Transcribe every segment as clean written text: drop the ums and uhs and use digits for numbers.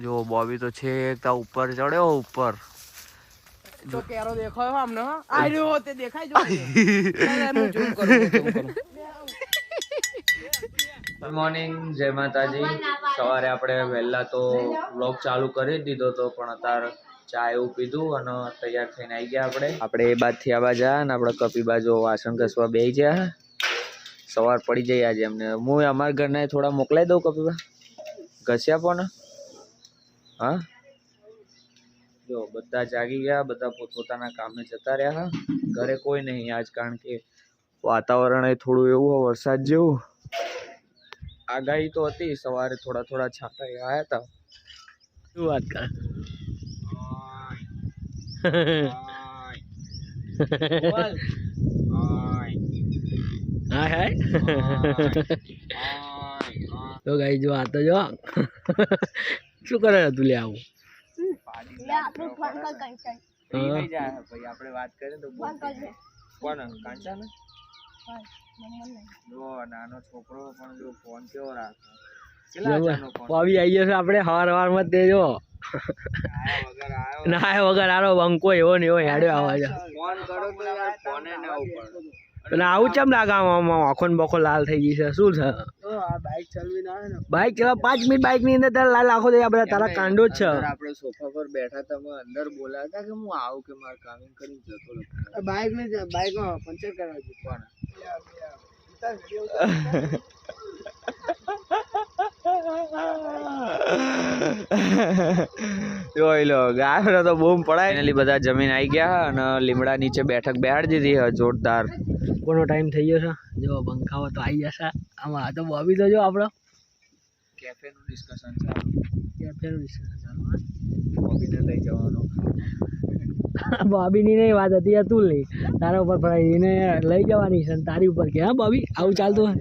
જો બોબી તો છે એકતા ઉપર ચડ્યો ઉપર જો કેરો દેખાયો આમને આ રહ્યો તે દેખાય જો એનું ઝૂમ કરું ગુડ મોર્નિંગ, જય માતાજી. સવારે આપણે વહેલા તો વ્લોગ ચાલુ કરી દીધો તો પણ અત્યારે ચા એવું પીધું અને તૈયાર થઈને આવી ગયા આપણે એ બાજથી આવા જા ને આપણે કપી બાજુ વાસણ ઘસવા બેસી ગયા. સવાર પડી જાય આજે એમને. હું અમારા ઘરના થોડા મોકલાઈ દઉં કપીબા, ઘસી આપો ને. હા જો બધા જાગી ગયા, બધા પોતપોતાના કામે જતા રહ્યા. ઘરે કોઈ નહીં આજ, કારણ કે વાતાવરણ એ થોડું એવું વરસાદ જેવું. આગાહી તો હતી, સવારે થોડા થોડા છાંટા આવ્યા હતા. શું વાત કર તો ગાઈ જો આ તો જો શું કરે તું લે આવું આપણે વાત કરીએ તો કોણ કાંચા ને જો નાનો છોકરો પણ જો ફોન કેવો રાખે. આવી આવી જશે આપણે હવાર માં તે જો ના વગર આરો બંકો એવો ને એવો હેડ્યો આવે છે. ફોન કરો તો યાર ફોને ના ઉપર અને આવું ચમ લાગે આખો ને બખો લાલ થઈ ગઈ છે. શું છે બાઈક ચલાવી ના આવે ને બાઈક ચલાવ 5 મિનિટ બાઈક ની અંદર તારા લાલ આખો દે બધા તારા કાંડો જ છે. આપણે સોફા પર બેઠા તમે અંદર બોલાતા કે હું આવું કે મારે કામ કરીને જતો બાઈક ને બાઈકમાં પંચર કરાવી કોણ જોઈ લો ગાયો તો બૂમ પડાય. એનાલી બધા જમીન આવી ગયા અને લીમડા નીચે બેઠક બેહાડી દીધી. જોરદાર કોનો ટાઈમ થઈ ગયો છે. જો બંકાઓ તો આવી જશે આમાં. તો બોબી તો જો આપણો કેફેનું ડિસ્કશન ચાલુ. બોબીને લઈ જવાનો. બોબીની નહીં વાત હતી, અતુલની. તારા ઉપર પડાય એને લઈ જવાની છે તારી ઉપર કે હા બોબી આવું ચાલતું હોય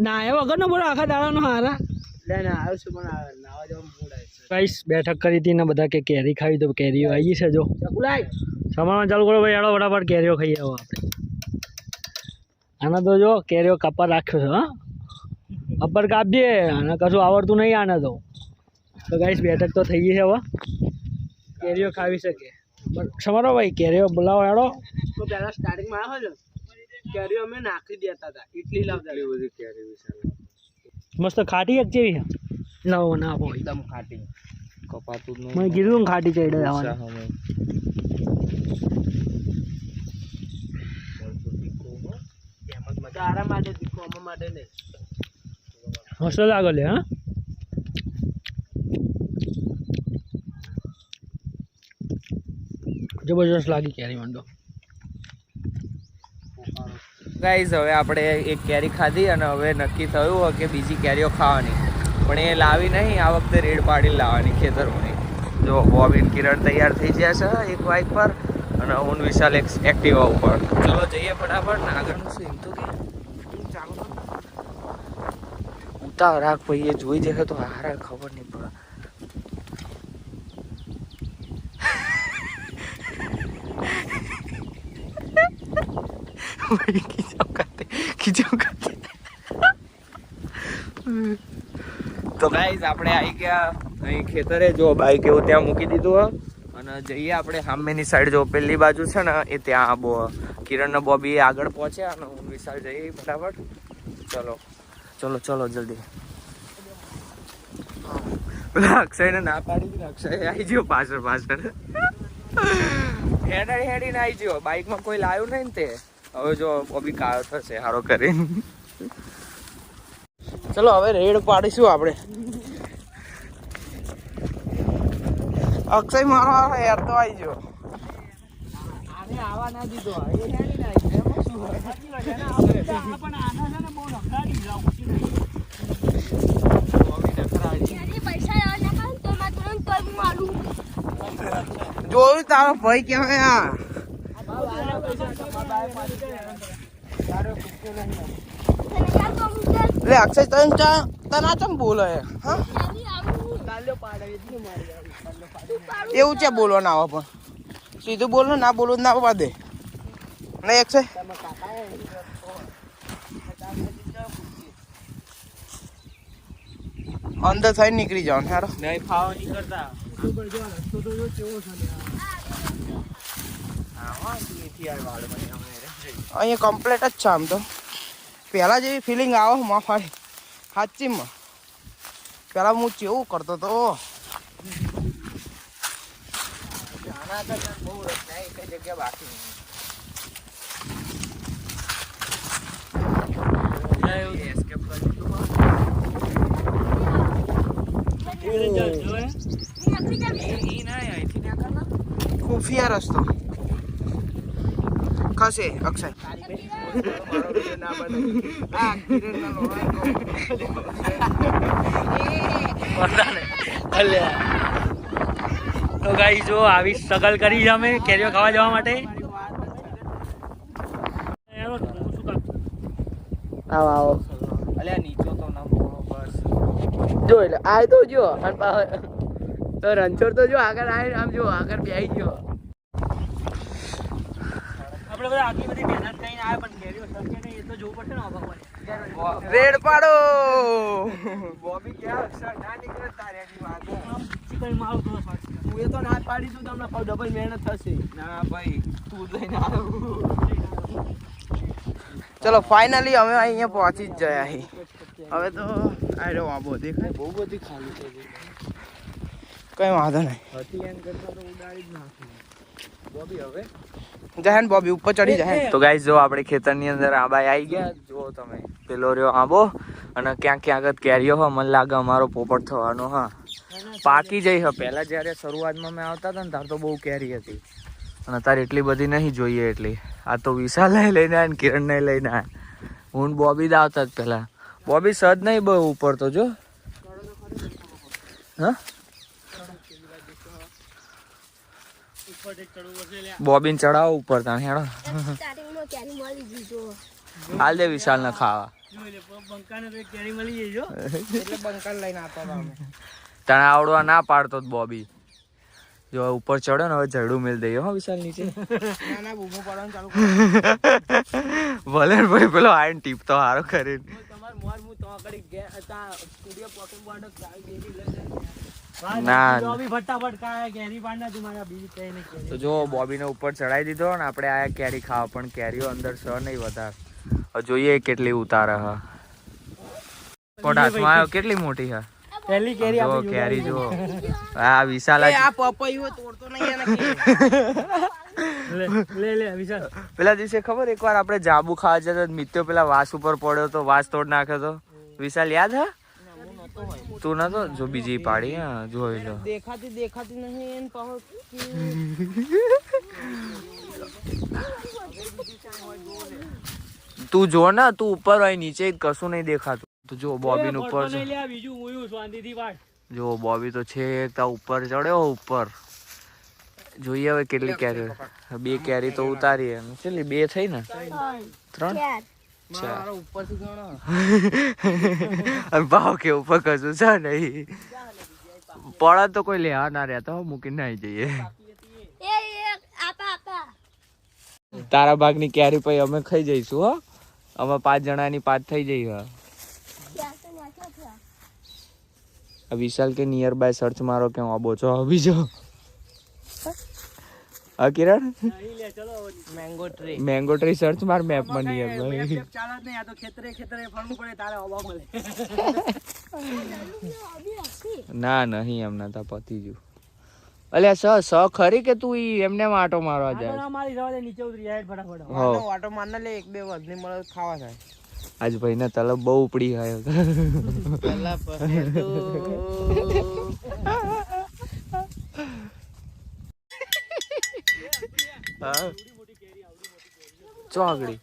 ના એ વગર નો બોલો આખા દાડાનો હારા બેઠક કરી હતી ને બધા કે કેરી ખાવી તો કેરીઓ આવી છે. જો સમારવાનું ચાલુ કરો ભાઈ, હેડો ફટાફટ કેરીઓ ખાઈ આવો આપણે. આને તો જો કેરીઓ કાપા રાખ્યો છે. હા અપર કાપજે, આને કશું આવડતું નહીં આને તો ગાઈસ બેઠક તો થઈ ગઈ છે. હવે કેરીઓ ખાવી શકે સમારો ભાઈ, કેરીઓ બોલાવો હેડો. તો પહેલા સ્ટાર્ટિંગમાં આવ્યો કેરીઓ અમે નાખી દેતા હતા એટલી લાવતા બધી કેરી મસ્ત ખાટી એક જેવી છે. લાવો ના હોય એકદમ ખાટી કપાતું જ મેં કીધું ખાટી ચડે તારા માટે તીખો અમારા માટે નહીં. મસ્ત લાગે લે. હા જબરજસ્ત લાગી કેરી મંડો. ગાઈઝ હવે આપણે એક કેરી ખાધી અને હવે નક્કી થયું કે બીજી કેરીઓ ખાવાની, પણ એ લાવી નહીં. આ વખતે રેડ પાડી લાવવાની ખેતરોની. જો બોબી કિરણ તૈયાર થઈ ગયા છે એક બાઇક પર અને હું વિશાલ એક્ટિવા ઉપર. ચલો જઈએ ફટાફટ ને આગળનું શું એમ તો કે ઉતાવ રાખ ભાઈ, એ જોઈ જશે તો હારા ખબર નહીં પડે. તો ગાઈઝ આપણે આવી ગયા અહીં ખેતરે. જો બાઈક એવું ત્યાં મૂકી દીધું અને જઈએ આપણે સામેની સાઈડ. જો પેલી બાજુ છે ને એ ત્યાં કિરણ ને બોબી આગળ પહોંચ્યા અને હું વિશાલ જઈએ ફટાફટ. ચલો ચલો ચલો જલ્દી. પેલા અક્ષયને ના પાડી દીધી. અક્ષય આવી ગયો પાછળ હેડીને આવી ગયો. બાઈકમાં કોઈ લાવ્યું નહીં ને તે. હવે જો બોબી કાયો થશે હારો કરીને. ચલો હવે રેડ પાડીશું આપણે. અક્ષય મારો યાર તો આવી ગયો. આને આવા ના દીધો. જોયું તારો ભાઈ કેવાય. લે અક્ષય તને ચમ બોલો હા એવું છે બોલો ના આવે પણ સીધું બોલો ના બોલો ના પાડે નહીં અક્ષય અંદર થઈને નીકળી જાવ હેડો. નહીં ફાવો નહીં કરતા. અહીંયા કમ્પ્લીટ જ છે આમ તો. પહેલા જેવી ફિલિંગ આવે માફાડી સાચીમાં. પહેલા હું કેવું કરતો તો બહુ રસ્તા એક જગ્યા બાકી ખુફિયા રસ્તો ખસે અક્ષય તો ગાઈસ જો આવી સ્ટ્રગલ કરી અમે કેરીઓ ખાવા જવા માટે. આવો આવો અલ્યા નીચો તો ના મોળો બસ. જો એટલે આ તો જો અને તો રણછોડ તો જો આગળ આય આમ જો આગળ બેહી ગયો. આપણે બધા આટલી બધી મહેનત કરીને આવ્યા પણ કેરીઓ સરકે નહીં એ તો જોવું પડશે ને આવા પડે. રેડ પાડો બોબી ક્યાં અક્ષર ના નીકળે તારેની વાત ચિકન માવ તો હું એ તો ના પાડી દઉં તમને કહું ડબલ મહેનત થશે. ના ભાઈ તું લઈને આવ્યો. ચલો ફાઇનલી અમે અહીંયા પહોંચી જ ગયા હી. હવે તો આ રહ્યો આબો દેખાય બહુ બધી ખાલી છે. કઈ વાંધો નહીં હતી એમ કરતા તો ઉડાડી જ નાખી બોબી. હવે જહેન બોબી ઉપર ચડી જાય. તો ગાઈસ જો આપણે ખેતરની અંદર આંબા આવી ગયા. જો તમે પેલો રહ્યો આંબો અને ક્યાંક ક્યાંક જ કેરીઓ હોય. મને લાગે અમારો પોપટ થવાનો. હા પાકી જઈ હ. પહેલા જ્યારે શરૂઆતમાં મેં આવતા હતા ને ત્યારે તો બહુ કેરી હતી અને અત્યારે એટલી બધી નહીં જોઈએ એટલી. આ તો વિશાલ લઈને આવ્યા ને કિરણ ને લઈને આવ્યા. હું બોબી જ આવતા જ પેલા. બોબી સદ નહીં બહુ ઉપર તો જો. હા બોબીન ચડાવો ઉપર તા હેડો. હાલ દે વિશાલ ને ખાવા. તને આવડવા ના પાડતો જ બોબી. જો ઉપર ચડ્યો ને હવે જડું મેલ દઈએ હો વિશાલ નીચે. ભલે ભાઈ પેલો આયન ટીપ તો હારો કરીને. ના તો જો બોબી ને ઉપર ચડાવી દીધો ને આપણે આયા કેરી ખાવા. પણ કેરીઓ અંદર સ નહીં વધારે. હવે જોઈએ કેટલી ઉતારે હ. હાથમાં આવ્યો કેટલી મોટી હ. પહેલી કેરી જો કેરી જો આ વિશાલ આ પપૈયો તોડતો નહીં લે વિશાલ. પેલા દિવસે ખબર એકવાર આપણે જાંબુ ખાવા જતા મિત્યો પેલા વાસ ઉપર પડ્યો તો વાસ તોડ નાખ્યો તો. વિશાલ યાદ હા? તું નતો જો બીજી પાડી. હા જોઈ લો. દેખાતી નહીં તું જો ને તું ઉપર હોય નીચે કશું નહીં દેખાતું. તો જો બોબી ઉપર જો બોબી તો છે ઉપર ચડ્યો ઉપર. જોઈએ હવે કેટલી કેરી. 2 કેરી તો ઉતારી. કેટલી 2 થઈ ને 3 ભાવ કે ઉપર કશું છે નહીં. પડે તો કોઈ લેવા ના રહેતા હો. મૂકીને આવી જઈએ. તારા ભાગની કેરી પછી અમે ખાઈ જઈશું હો. અમે 5 જણાની 5 થઈ જઈ. વિશાલ કે નિયર બાય સર્ચ મારો કે આબો છો બીજો. હા કિરણ મેંગો ટ્રી સર્ચ માર મેપ માં નિયર બાય. ના નહીં એમના તા પતી ગયું. અલ્યા સ ખરી કે તું એમને આટો મારવા જાય. આટો મારને લે 1-2 વધની મળે ખાવા થાય. આજ ભાઈ ને તલબ બહુ ઉપડી ગયો. ચોગડી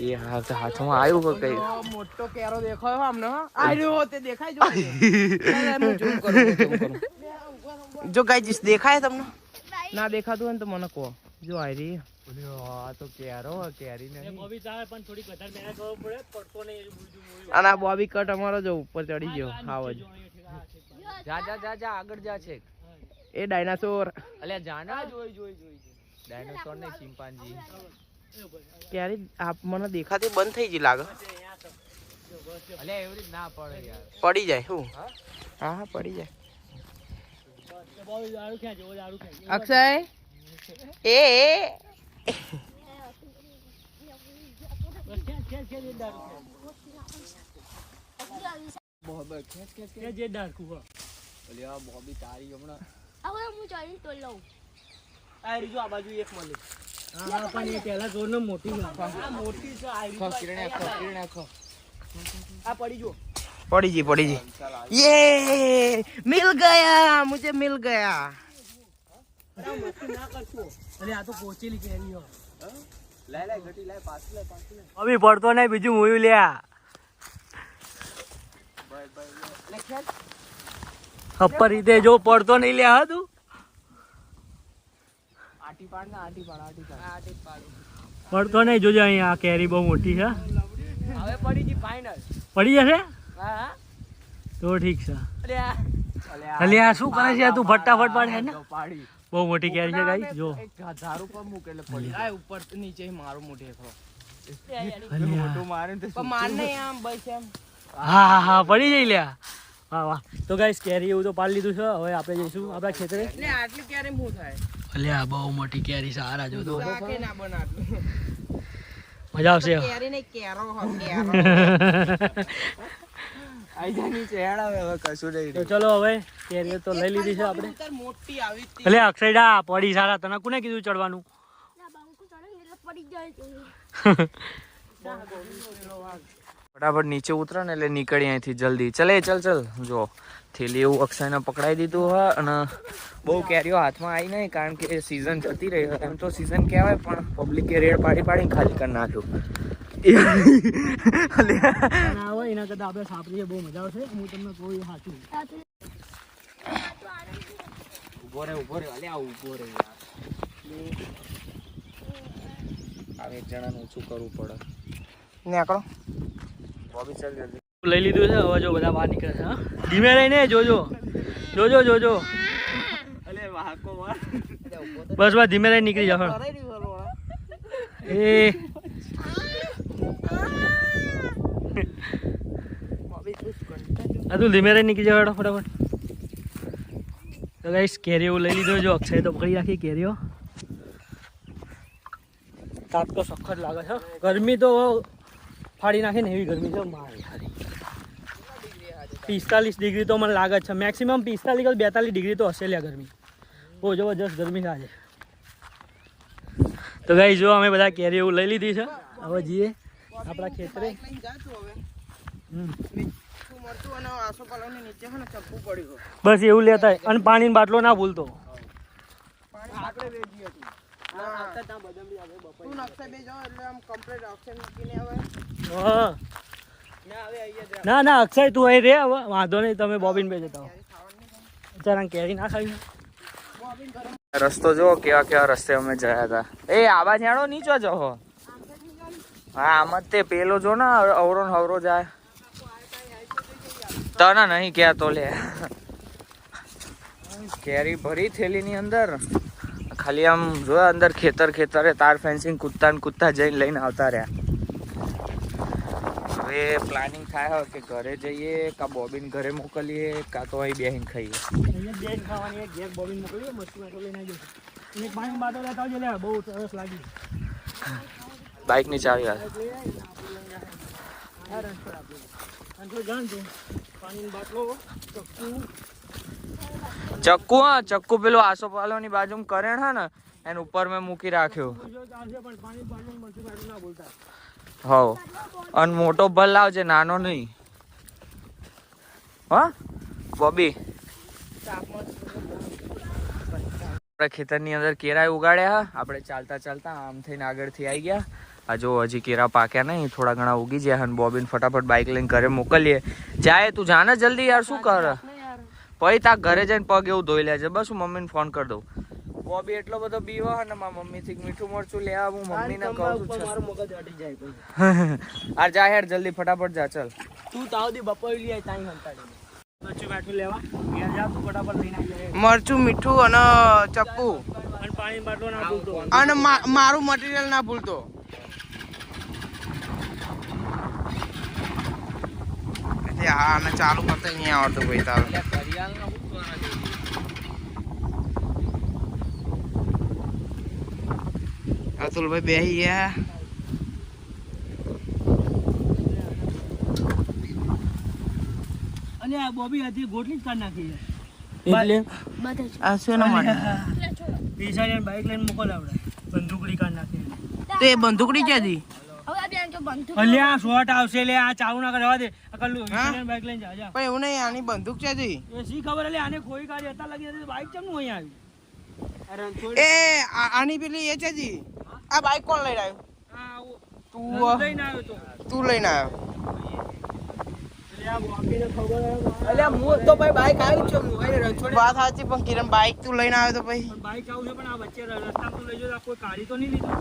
એ હાથમાં આવ્યું કે કઈ મોટો કેરો દેખાયો અમને. આર્યો તે દેખાય જો ગાઈસ દેખાય તમને? ના દેખાતું હોય ને તો મને કહો. જો આરી આ તો કેરો કેરી નહીં. બોબી ચાલે પણ થોડી વધારે મહેનત કરવી પડે. પડતો નહીં. અને આ બોબી કટ અમારો જો ઉપર ચડી ગયો. આવો જ જા જા જા જા આગળ જા છે. એ ડાયનાસોર. અલ્યા જાના જોઈ ડાયનાસોર ને ચિંપાંજી. ક્યારે આપ મને દેખાતી બંધ થઈ ગઈ લાગે. અલ્યા એવી રીત ના પડે યાર. પડી જાય શું? હા હા પડી જાય. અક્ષય એ અલ્યા બોબી તારી હમણાં આ બાજુ એક મળે. હા પણ એ પહેલા જોર ને મોટી મોટી છે આ પડી જો પડી જી ये मिल गया मुझे मिल गया. અરે આ તો કોચેલી કેરી હો. લાય ગટી લાય પાછી લાય. અભી પડતો નહીં બીજું મોયું લ્યા. અપ્પર રીતે જો પડતો નહીં લે હા તું. આટી પાડ. પડતો નહીં જોજે અહીંયા આ કેરી બહુ મોટી છે. હવે પડી ગઈ ફાઇનલ. પડી જશે હા તો ઠીક છે. અલ્યા અલ્યા શું કરે છે તું ફટાફટ પાડે ને. પાડી બહુ મોટી કેરી છે ગાઈ જો. ઝાડ ઉપર મૂક એટલે પડી આ ઉપર નીચે મારું મોઢે ખરો. મોટું મારે ને તો માર નહીં આમ બસ એમ. હા હા પડી જઈ લ્યા. વાહ વાહ. તો ગાઈસ કેરી એવું તો પાડી લીધું છે. હવે આપણે જઈશું આપણા ખેતરે. એટલે આટલી કેરી શું થાય? અલ્યા બહુ મોટી કેરી સારા જો તો. મજા આવશે. કેરી નહીં કેરો હો કેરો. આઈજાની ચહેરા હવે કશું નહીં. તો ચલો હવે કેરીઓ તો લઈ લીધી છે આપણે. મોટી આવી હતી. એટલે અક્ષયડા પડી સારા. તને કોને કીધું ચડવાનું? ફટાફટ નીચે ઉતરે ને એટલે નીકળી અહીંથી જલ્દી. ચલ જો થેલી એવું અક્ષયને પકડાઈ દીધું હોય અને બહુ કેરીઓ હાથમાં આવી નહીં કારણ કે સિઝન જતી રહી. એમ તો સિઝન કહેવાય પણ પબ્લિકે રેડ પાડીને ખાલી કરી નાખ્યું. એના કરતા આપણે સાપડીએ બહુ મજા આવશે. હું તમને કહું એ સાચું. ઉભો રે અલ્યા ઉભો રે યાર. એક જણાને ઓછું કરવું પડે. નીકળો બોબી ચાલ જલ્દી. લઈ લીધું છે. હવે જો બધા બહાર નીકળે છે. હા ધીમે રહીને જોજો. અલે વાહકો માર. બસ ધીમે રહીને નીકળી જાવ. એ તું ધીમે રહીને નીકળી જાવ ફટાફટ. તો ગાઈસ કેરીઓ લઈ લીધો. જો અક્ષય તો પકડી રાખી કેરીઓ. તાપ તો સખત લાગે છે. ગરમી તો ફાડી નાખે ને એવી ગરમી છે મારી. 45 ડિગ્રી તો મને લાગે છે. મેક્સિમમ 45 કે 42 ડિગ્રી તો હશે લ્યા ગરમી. બહુ જબરજસ્ત ગરમી છે આજે. તો ગાઈસ જો અમે બધા કેરી એવું લઈ લીધી છે. હવે જઈએ આપણા ખેતરે. બસ એવું લેતા અને પાણીની બાટલો ના ભૂલતો. ના અક્ષય તું અહીં રે. હવે વાંધો નહીં તમે બોબીન બે જતા હો. બિચારા કેરી ના ખાવી. રસ્તો જો કેવા રસ્તે અમે ગયા હતા. એ આવા જાણો નીચો જો. હા આમ જ તે પેલો જો ને અવરો ને હવરો જાય. તને નહીં ક્યાં તો લે કેરી ભરી થેલી ની અંદર. ખાલી આમ જોયા અંદર ખેતરે તાર ફેન્સિંગ કૂદતા જઈને લઈને આવતા રહ્યા. હવે પ્લાનિંગ થાય કે ઘરે જઈએ કા બોબીન ઘરે મોકલીએ કા તો અહીં બેહીને ખાઈએ. બાઈક ની ચાવી આવે. ચક્કુ પેલો આસોપાલો ની બાજુ કરેણ હે ને એના ઉપર મેં મૂકી રાખ્યો. હવ અને મોટો ભલ લાવજે નાનો નહીં. હા બોબી આપણે ખેતરની અંદર કેરા ઉગાડ્યા. આપણે ચાલતા આમ થઈને આગળથી આવી ગયા. આ જો હજી કેરા પાક્યા નહીં. થોડા ઘણા ઉગી જાય અને બોબીન ફટાફટ બાઇક લઈને ઘરે મોકલીએ. જાય તું જાને જલ્દી યાર. શું કર પછી તાર ઘરે જઈને પગ એવું ધોઈ લેજે. બસ હું મમ્મીને ફોન કરી દઉં. બોબી એટલો બધો બીવા ને મારા મમ્મીથી મીઠું મરચું લેવા હું મમ્મીને કહું છું. આ જા યાર જલ્દી ફટાફટ જા. ચલ તું તાવદી બપોરી લઈ તાઈ હંતાડી મરચું લેવા ઘેર જા. તું ફટાફટ લઈને આવી જાય. મરચું મીઠું અને ચક્કુ અને પાણી બાટલો ના ભૂલતો. અને મારું મટીરિયલ ના ભૂલતો. હા અને ચાલુ કરતા નહીં આવડતું ભાઈ તારું. અતુલભાઈ બેહી ગયા. અને આ બોબી હતી ગોટલી જ કાઢ નાખી એટલે આ શેના માટે? પીસાડી બાઈક લઈને મોકલ આપણે બંદૂકડી કાઢ નાખી. તો એ બંદૂકડી ક્યાંથી? અલ્યા શોટ આવશે લે આ ચાલુ ના કરવા દે અકલ્લુ બાઈક લઈને જા જા. પણ એવું નહીં, આની બંદૂક ક્યાંથી? એ શી ખબર એટલે આને કોઈ કાઢી હતા લાગી બાઈક કેમ નું અહીંયા આવ્યું? એ આની પેલી એ ક્યાંથી? આ બાઈક કોણ લઈને આવ્યું? તું લઈને આવ્યો તો તું લઈને આવ્યો? વાત સાચી, પણ કિરણ બાઈક તું લઈને આવ્યો તો પછી બાઈક આવું છે પણ આ વચ્ચે રસ્તા પર લઈ જો કોઈ કાઢી તો નહીં લીધું.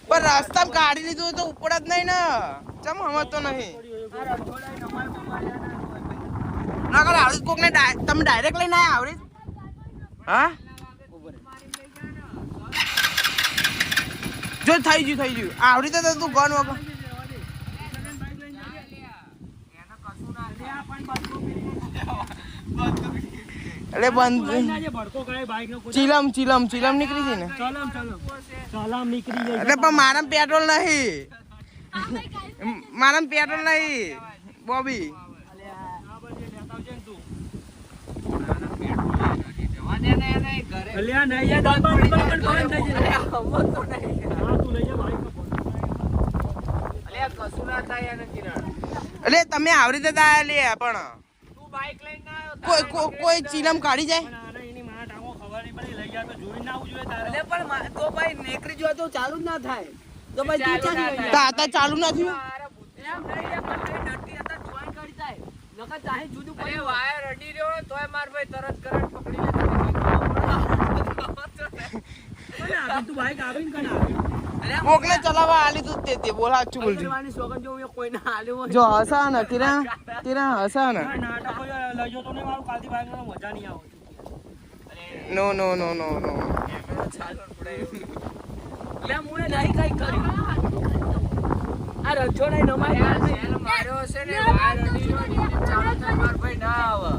પણ રસ્તામાં કાઢી લીધું તો ઉપર જ નહીં ને. ચમ સમજતો નહીં. ના કરે આવડી કોકને તમે ડાયરેક્ટ લઈને આવ્યા આવડી? હા જો થઈ ગયું આવડી તો તું ગન વગર એટલે બંધ ચીલમ નીકળી છે ને. ચલમ નીકળી જાય એટલે પણ મારા પેટ્રોલ નહીં, મારા પેટ્રોલ નહીં બોબી. અલ્યા નહીં યાર દરબાર પણ બંધ થઈ જાય. તું લઈ જા બાઈક. એટલે તમે આવડી રીતે આયા લે પણ કોઈ ચીલમ કાઢી જાય પણ આને એની મારા ટાંગો ખબર નહીં પડી લઈ ગયા તો જોઈ ના આવવું જોઈએ તારે. તો ભાઈ નીકળી જો તો ચાલુ જ ના થાય તો ભાઈ તું ચાલી લઈ તો આ તો ચાલુ ના થયું. એમ નહીં પણ કઈ ડરતી હતા જોઈન કરી જાય નકર ચાહે જુદું પડે વાયર અડી રહ્યો તોય માર ભાઈ તરત કરંટ પકડી લે. તું બાઈક આવીને કને આવી કોકને ચલાવવા આલી તું તે બોલ સાચું બોલજો. કરવાની સોગન જો કોઈને આલ્યો હોય જો હસા ને કિરણ હસા ને. નાટકો લઈ જો તો નહીં મારું કાલથી બાઈક મજા નહીં આવે. નો લે મુને નહીં કઈ કર્યું આ રજોડાઈ નમાય માર્યો હશે ને વાયર અડી રહ્યો ચાલો તો માર ભાઈ ના આવે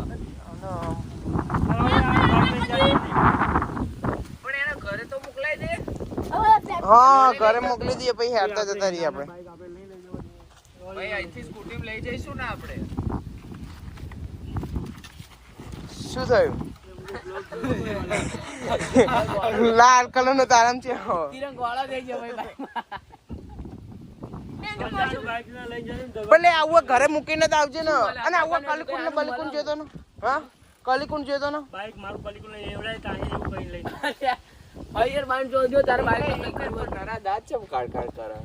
પણ એને ઘરે તો મોકલાઈ દે. હા ઘરે મોકલી દઈએ પછી હેરતા જતા રહીએ આપણે. ભાઈ અહીંથી સ્કૂટી લઈ જઈશું ને આપણે. શું થયું? લાલ કલર નો તારામ છે. તિરંગ વાળા થઈ ગયો ભાઈ બાઈક ના લઈ જાય ભલે આવું ઘરે મૂકીને તો આવજે ને. અને આવું કલિકુંડ ને બલિકુંડ જોતો ને. હા કલિકુંડ જોતો ને. બાઈક મારું પલિકુલ લઈને એવડાય કાંઈ એવું કઈ લઈને હૈયર માન જો તારે બાઈક નહીં કરવું તારા દાંત ચમ કાઢ કરે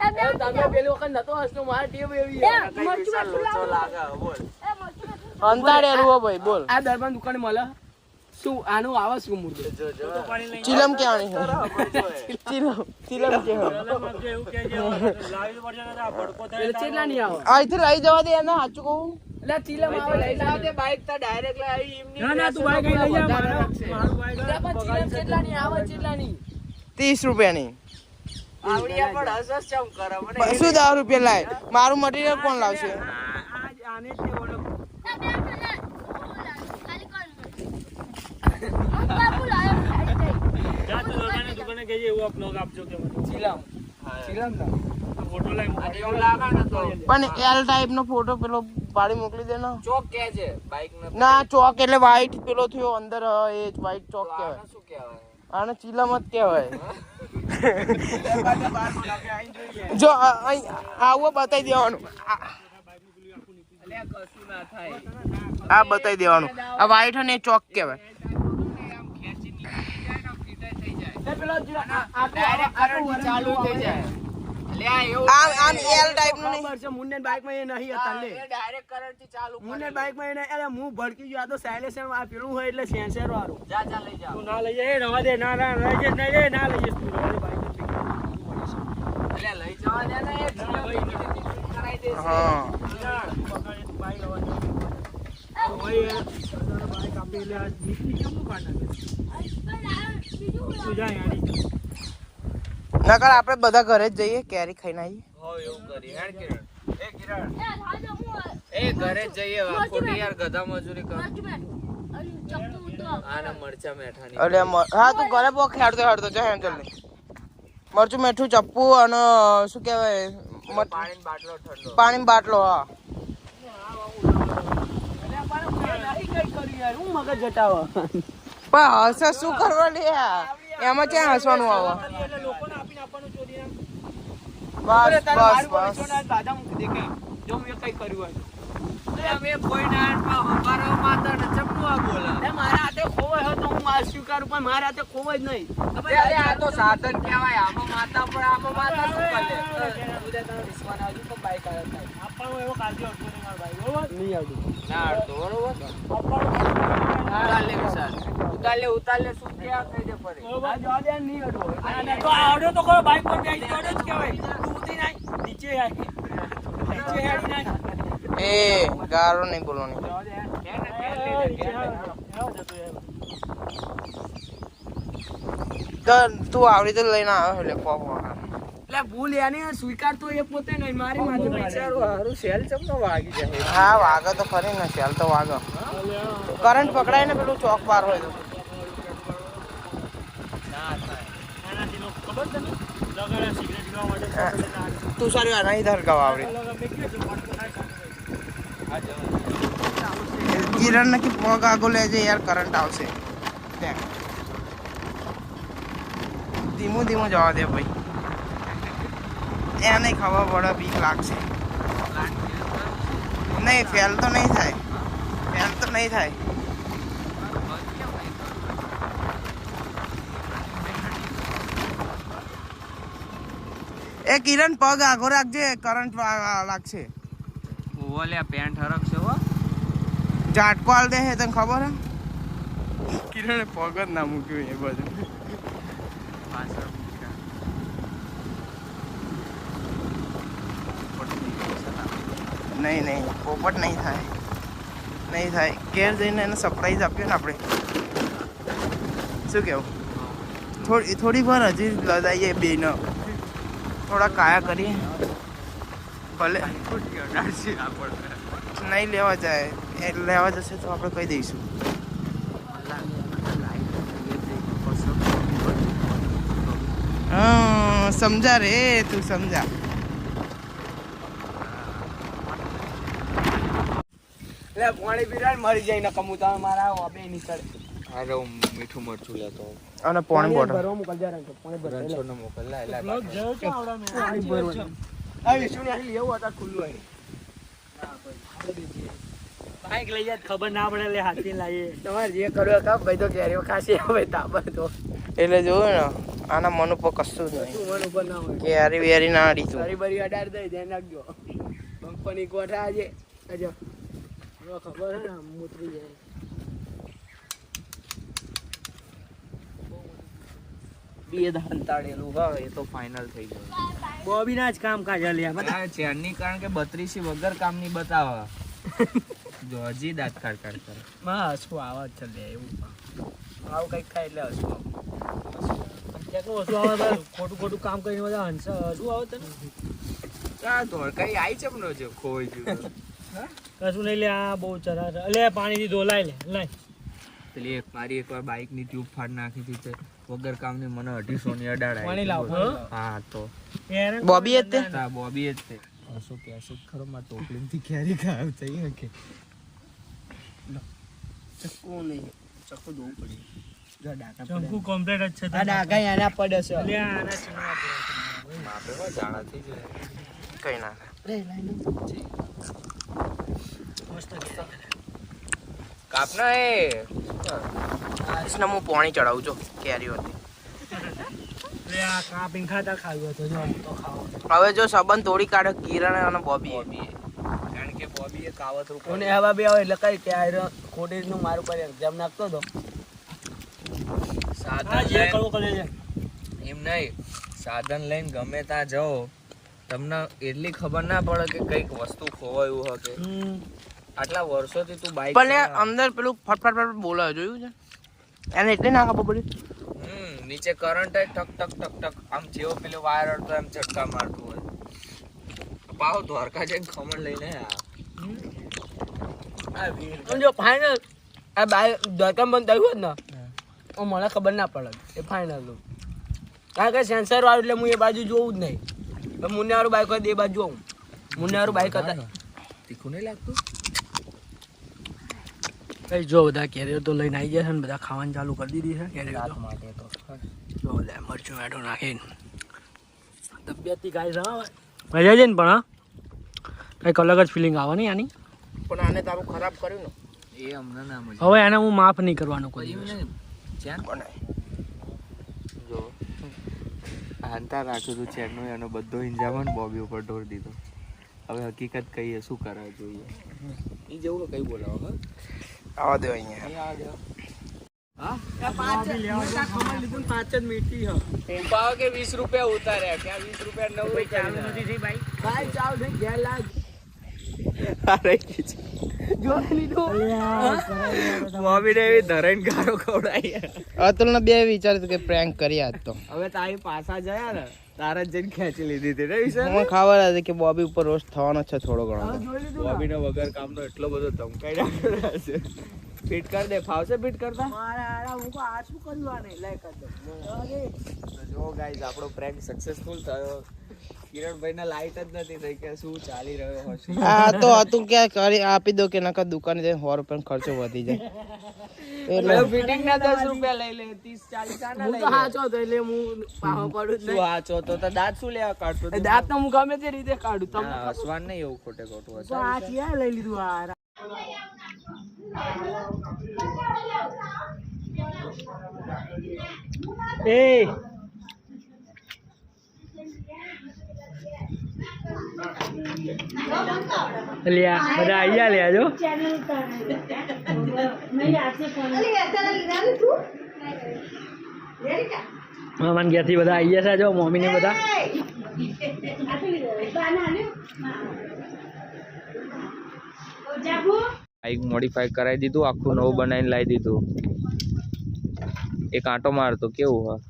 તમે પેલી વખત નતો હસતો મારા ટેવ એવી લોચો લાગે બોલ અંતાડેલું હો ભાઈ બોલ. આ દરબાર દુકાને મળે શું આનું આવે શું મૂર્તિ ચીલમ ક્યાંની છે? ચીલમ ક્યાં? એવું કે લાવી પડશે ને આ ભડકો થાય ચેટલા નહીં આવે અહીંથી લઈ જવા દે એને સાચું કહું. એટલે ચીલમ આવે લઈ જાવ તે બાઈક તા ડાયરેક્ટ લાવી એમની ના તું બાઈક લઈ જા મારું બાઈક ચીલમ ચેટલા નહીં આવે ચેટલા નહીં 30 રૂપિયાની. આવડિયા પણ હસસ ચમ કરે મને શું 10 રૂપિયા લાય? મારું મટીરિયલ કોણ લાવશે? આને જ તે ઓલો જા તું દુકાને કહેજે એવું આપ લોગ આપજો કે મને ચીલમ ના ફોટો લઈ એવું લાગે ને તો પણ એલ ટાઈપ નો ફોટો પેલો પાડી મોકલી દે ને. ચોક કે છે બાઈક ને ના ચોક એટલે વ્હાઈટ પેલો થયો અંદર એ વ્હાઈટ ચોક કહેવાય. શું કહેવાય આને ચીલમ જ કહેવાય. જો આવું બતાવી દેવાનું. કશું ના થાય આ બતાવી દેવાનું. આ વ્હાઈટ અને ચોક કહેવાય. ચાલુ થઈ જાય આમ એલ ટાઈપ નું નહીં. મુન્ને બાઈક માં એ નહીં હતા લે ડાયરેક્ટ કરંટ થી ચાલુ મુન્ને બાઈક માં એ નહીં અરે હું ભડકી ગયો આ તો સાયલેન્સર આ પેલું હોય એટલે સેન્સર વાળું જા લઈ જા તું ના લઈ જાય રવા દે ના લઈ જ નહીં રે ના લઈ જઈશ તું રવા દે બાઈક એટલે લઈ જવા દે ને એક કરાઈ દે હા બાઈક રવા દે ઓય બાઈક આપી લે આ નીકળી કેમ કાઢના તું જા યાડી નકર આપણે બધા ઘરે જ જઈએ કેરી ખાઈને આવીએ. હો એવું કરી હેડ કિરણ એ ઘરે જ જઈએ ખોટી યાર ગધા મજૂરી કર આને મરચા મેઠાની અરે હા તું ઘરે પોક હેડતો જા હેમ જલ્દી મરચું મીઠું ચપ્પુ અને શું કહેવાય પાણીનો બાટલો ઠંડો પાણી બાટલો હા પણ હશે શું કરવા લે એમાં ક્યાં હસવાનું આવે બસ અમે કોઈ ના મારો માતા ને ચપનું આ બોલા મારા હાથે ખોવાય તો હું માર સ્વીકારું પણ મારા હાથે ખોવાય જ નહીં. અરે આ તો સાધન કહેવાય આમાં માતા પણ આમાં માતા શું કરે બાઈક આવ્યો આપવાનો એવો કાળજી હતો નહીં મારો ભાઈ બરોબર નહીં આવતું. ના અડતો બરોબર ઉતાર લે શું ક્યાં થઈ જાય પડે બરોબર જવા દે નહીં અડવો. તો આવડો તો ખરો બાઈક પર જાય તો જ કહેવાય તું ઉતરી નાખ નીચે આય નીચે હેડી નાખ એ ગારો નહીં બોલવાની તો તું આવડી તો લઈને આવ્યો એટલે પોપ એટલે ભૂલ એની સ્વીકારતો એ પોતે નહીં મારી માથે બિચારું હારું સેલ ચમનો વાગી જાય હા વાગે તો ખરી ને ચાલ તો વાગે કરંટ પકડાય ને પેલું ચોક બાર હોય તો આનાથી નો ખબર તને લગાડે સિગરેટ પીવા માટે તું સારી વાર નહીં ધરકાવ આવડી કિરણ ને કે પગ આગો લેજે યાર કરંટ આવશે ધીમું ધીમું જવા દે ભાઈ એને ખબર પડે બીક લાગશે નહીં ફેલ તો નહીં થાય એ કિરણ પગ આગો રાખજે કરંટ લાગશે ઓલ્યા પેન્ટ હરક છે હો ઝાટકો આલ દે તને ખબર હે કિરણે પગ જ ના મૂક્યું એ બધું નહીં પોપટ નહીં થાય ઘેર જઈને એને સરપ્રાઈઝ આપ્યો ને આપણે શું કેવું થોડીક વાર હજી લદાઈએ બેનો થોડા કાયા કરીએ ભલે નહીં લેવા જાય એ લેવા જશે તો આપણે કહી દઈશું સમજા રે તું સમજા એટલે પાણી પીવા મરી જાય ને કમું તમે મારા વાપે નીકળે. અરે હું મીઠું મરચું લેતો અને પાણી બોટલ ભરવા મોકલજા રંગ પાણી ભરવા. રણછોડને મોકલ લા એલા લોક જયો તો આવડા મે પાણી ભરવાનું. આ વિષ્ણુ ને આટલી લેવું હતા ખુલ્લું હોય. બાઈક લઈ જાય ખબર ના પડે લે હાથી લાવીએ તમારે જે કરો કાપ ભાઈ તો કેરીઓ ખાસી આવે તાબર તો એટલે જોયું ને આના મન ઉપર કશું જ નહીં મન ઉપર ના હોય. કે હારી વેરી ના અડી તું સારી બરી અડાડ દઈ ધ્યાન રાખજો. બંપની કોઠા આજે અજો ખબર હે ને મૂતરી જાય. બે ધાન તાળેલું હોય એ તો ફાઇનલ થઈ ગયું બોબી ના જ કામ કાજ લ્યા બધા આ ચેરની કારણ કે 32 વગર કામની બતાવે જો હજી દાંત કાઢ કરે માં હસવું આવે જ ચાલે એવું આવું કંઈક થાય એટલે હસવું આવે. કેટલું હસવું આવે તારું? ખોટું કામ કરીને બધા હસવું આવે તને ચા તો કઈ આઈ ચમનો છે ખોઈ ગયું કશું નહીં લે આ બહુ ચરા લે પાણીથી ધોલાય લે લાય પેલી મારી એકવાર બાઇક ની ટ્યુબ ફાડ નાખી હતી તે વગર કામની મને 250 ની અડાડાઈ પાણી લાવ, હા તો યાર બોબી જ તે તા બોબી જ તે હસો કેસે ખરો માં ટોપલીથી કેરી ખાવ થઈ હકે ચક્કુ નહીં ચક્કુ દોવું પડી. જો ડાકા ચંકુ કમ્પ્લીટ જ છે આ ડાકા આના પડે છે. લે આના ચીમા બાપે હો જાણા થઈ જાય કઈ ના રે લાઈન મસ્ત કાપના એ ને હું પાણી ચડાવું છું કેરી હતી લે આ કાપિંગ ખાતા ખાવ્યો તો જો તો ખાવો હવે જો સંબંધ તોડી કાઢે કિરણ અને બોબી કારણ કે બોબી એ કાવતરું કોને હવા બે આવે એટલે કઈ કે આયરો ખોટી નું મારું પર એક્ઝામ નાખતો તો સાધન આ જે લઈને કરવો કરે છે એમ નહીં સાધન લઈને ગમે ત્યાં જાઓ તમને એટલી ખબર ના પડે કે કઈક વસ્તુ ખોવાયું હોય કે આટલા વર્ષોથી તું બાઈક પણ એ અંદર પેલું ફટફટ બોલે જોયું છે એને એટલે ના ખબર પડી નીચે કરંટ ઠક ઠક ઠક ઠક આમ જેવો પેલો વાયર હતો એમ ઝટકા મારતું હોય પાવ દ્વારકા જઈને ખમણ લઈને સમજો ફાઇનલ આ બાય દ્વારકા બંધ થયું હોત ને તો મને ખબર ના પડે એ ફાઇનલ કારણ કે સેન્સર વાળું એટલે હું એ બાજુ જોવું જ નહીં મુન્ને વાળું બાઈક હોય તો એ બાજુ જોઉં મુન્ને વાળું બાઈક હતા તીખું નહીં લાગતું કઈ જો બધા કેરીઓ તો લઈને આવી ગયા છે ને બધા ખાવાનું ચાલુ કરી દીધી છે કેરીઓ માટે તો જો લે મરચું મેઠું નાખીને તબિયતથી કાંઈ ના આવે મજા છે ને પણ હા કંઈક અલગ જ ફિલિંગ આવે ને આની પણ આને તારું ખરાબ કર્યું ને એ અમને ના મજા હવે એને હું માફ નહીં કરવાનો કોઈ દિવસ ચેન જો આંતા રાખ્યું હતું ચેનનું એનો બધો ઇંજામણ બોબી ઉપર ઢોર દીધો હવે હકીકત કહીએ શું કરવા જોઈએ એ જેવું કઈ બોલાવો હા આવા દો અહીંયા હા 5 જ મીઠી હ પાવ કે 20 રૂપિયા ઉતાર્યા ક્યાં 20 રૂપિયા નવ ચાલુ નથી થઈ ભાઈ ભાઈ ચાલ થઈ ગયા લાગ અરે જો લીધું બોબીને એવી ધરાઈને ગારો ખવડાવી અતુલ ને બે વિચાર કે પ્રેન્ક કરી આજ તો હવે તારી પાછા જયા ને તારા જ જઈને ખેંચી લીધી હતી ને વિશે મને ખબર હતી કે બોબી ઉપર રોસ્ટ થવાનો છે થોડો ઘણો બોબીને વગર કામનો એટલો બધો ધમકાઈ નાખ્યો છે ફિટ કર દે ફાવશે ફિટ કરતા મારા હું કો આ શું કર્યું આને લાઈક કર દો જો ગાઈઝ આપણો પ્રેન્ક સક્સેસફુલ થયો કિરણભાઈને લાઈટ જ નથી થઈ કે શું ચાલી રહ્યો હશે આ તો હતું કે કરી આપી દો કે નકર દુકાને જઈને 100 રૂપિયાનો ખર્ચો વધી જાય એટલે ફિટિંગ ના 10 રૂપિયા લઈ લે 30 40 આના હું લઈ તો લે હાચો તો એટલે હું પાહો પડું જ શું હાચો તો દાંત શું લેવા કાઢતો નહીં દાંત તો હું ગમે તે રીતે કાઢું તમે હસવાન નહીં એવું ખોટે ખોટું તો આ ક્યાં લઈ લીધું આ એ લ્યા બધા અહીંયા લ્યા જો મામાને ઘેરથી બધા અહીંયા છે જો મમ્મી ને બધા બાઈક મોડિફાઈ કરાવી દીધું આખું નવું બનાવીને લાવી દીધું એક આંટો મારતો કેવું હા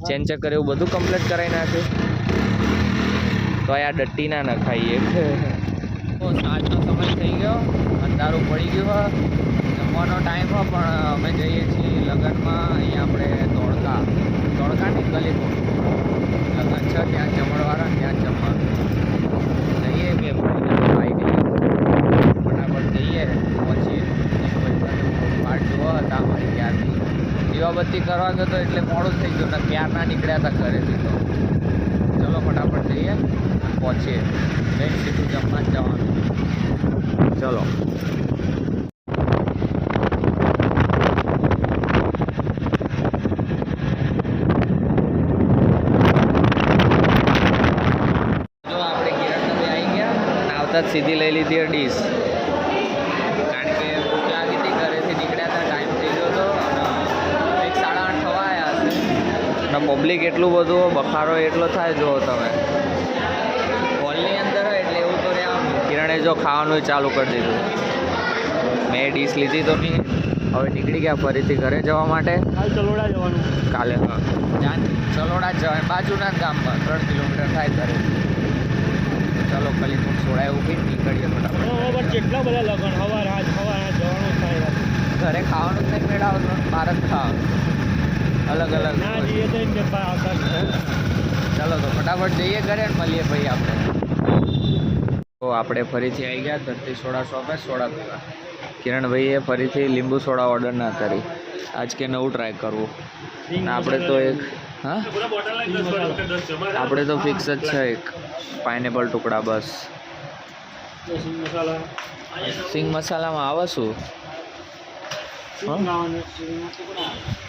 ચેન ચક્કર એવું બધું કમ્પ્લીટ કરાવી નાખ્યું તો આ ડટ્ટી ના નખાઈએ આજનો સમય થઈ ગયો અંધારું પડી ગયું જમવાનો ટાઈમ હોય પણ અમે જઈએ છીએ લગ્નમાં અહીંયા આપણે ધોળકા ની ગલીમાં લગ્ન છે ત્યાં જમણવાળા ત્યાં જમવાનું જઈએ બે બાઈક ફટાફટ જઈએ પછી પાર્ટ જોવા હતા અમારી ક્યારની દીવાબત્તી કરવા ગયો એટલે મોડું થઈ ગયું ને ક્યારના નીકળ્યા હતા ઘરેથી તો ચલો ફટાફટ જઈએ પહોંચીએ જઈને સીધું જમવા જ જવાનું ચલો જો આપણે કિરણભાઈ આવી ગયા અને આવતા જ સીધી લઈ લીધી ડીશ કારણ કે ભૂખ લાગી હતી ઘરેથી નીકળ્યા હતા ટાઈમ થઈ ગયો હતો અને 8:30 થવા આવ્યા હશે અને પબ્લિક એટલું બધું બખારો એટલો થાય જો તમે હોલની અંદર હોય એટલે એવું તો રહેવાનું કિરણે જો ખાવાનું ચાલુ કરી દીધું મેં ડીશ લીધી તો નહીં હવે નીકળી ગયા ફરીથી ઘરે જવા માટે ચલોડા જવાનું કાલે હા ત્યાં ચલોડા જ જવાય બાજુના જ ગામમાં 3 કિલોમીટર થાય ઘરે ચલો કલીમુખ સોડા એવું કંઈ નીકળીએ ફટાફટ કેટલા બધા લગન હવાર આજ જવાનું થાય ઘરે ખાવાનું જ નહીં મેળવતું બહાર જ ખાવાનું અલગ અલગ ચાલો તો ફટાફટ જઈએ ઘરે અને મળીએ ભાઈ આપણે તો આપણે ફરીથી આવી ગયા ધરતી સોડા શોપે સોડા પીવા કિરણભાઈએ ફરીથી લીંબુ સોડા ઓર્ડર ના કરી આજ કે નવું ટ્રાય કરવું અને આપણે તો એક હા આપણે તો ફિક્સ જ છે એક પાઇનેપલ ટુકડા બસ સિંગ મસાલામાં આવે શું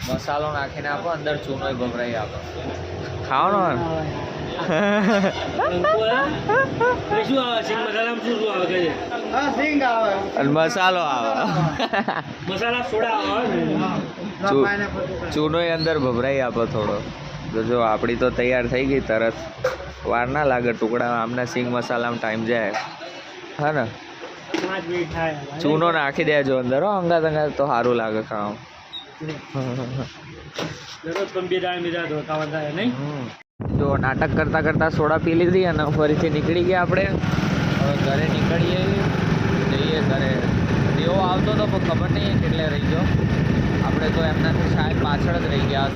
મસાલો નાખીને આપો અંદર ચૂનો ભભરાઈ આપો ખાવાનો અને મસાલો આવે ચૂનો અંદર ભભરાઈ આપો થોડો તો જો આપણી તો તૈયાર થઈ ગઈ તરત વાર ના લાગે ટુકડા આમના સિંગ મસાલામાં ટાઈમ જાય હા ને ચૂનો નાખી દેજો અંદર હો અંગાત અંગાત તો સારું લાગે ખાવા દરરોજ પણ બે દાળ ધોતા નહીં જો નાટક કરતા કરતા સોડા પી લીધી અને ફરીથી નીકળી ગયા આપણે. હવે ઘરે નીકળીએ, જઈએ ઘરે. દેવો આવતો હતો પણ ખબર નહીં કેટલે રહી ગયો. આપણે તો એમનાથી શાયદ પાછળ જ રહી ગયા.